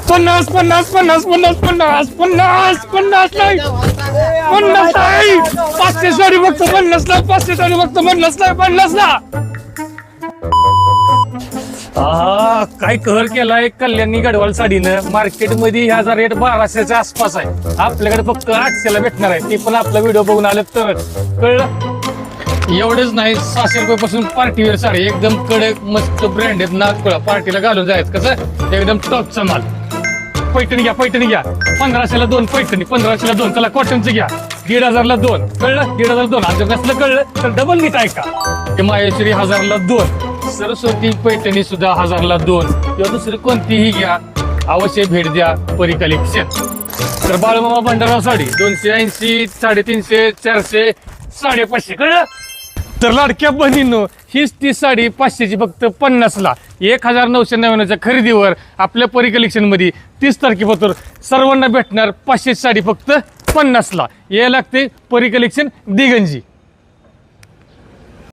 50 50 50 50 50 50 50 नाही 50 नाही 500 साडी फक्त 50 ला 500 साडी फक्त 50 ला 50 ला काय कहर केलाय कल्याणी गडवाल साडीनं मार्केटमध्ये ह्याचा रेट 1200च्या आसपास आहे आपल्याकडे फक्त 800 ला भेटणार आहे ते पण आपला व्हिडिओ बघून आले तर कळलं एवढेच नाही 600 रुपयापासून पार्टीवेअर साडी एकदम कडक मस्त ब्रँडेड नागपुरा पार्टीला घालून जायचं कसं एकदम टॉपचा माल पैठणी घ्या 1500 ला 2 पैठणी 1500 ला 2 चला कॉटनचं घ्या 1500 ला 2 कळलं 1500 ला 2 आणि कसलं कळलं तर डबल घेत आहे का ते माहेश्वरी 1000 ला 2 सरस्वती पैठणी सुद्धा 1000 ला 2 किंवा दुसरी कोणतीही घ्या अवश्य भेट द्या परी कलेक्शन तर बाळूमामा भंडारराव साडी 280 350 400 550 कळलं तर लाडक्या बहिणींनो हीच ती साडी 500ची फक्त 50 ला 1999च्या खरेदीवर आपल्या परी कलेक्शन मध्ये 30 तारखेपासून सर्वांना भेटणार 500 साडी फक्त 50 ला यायला लागते परी कलेक्शन दिगंजी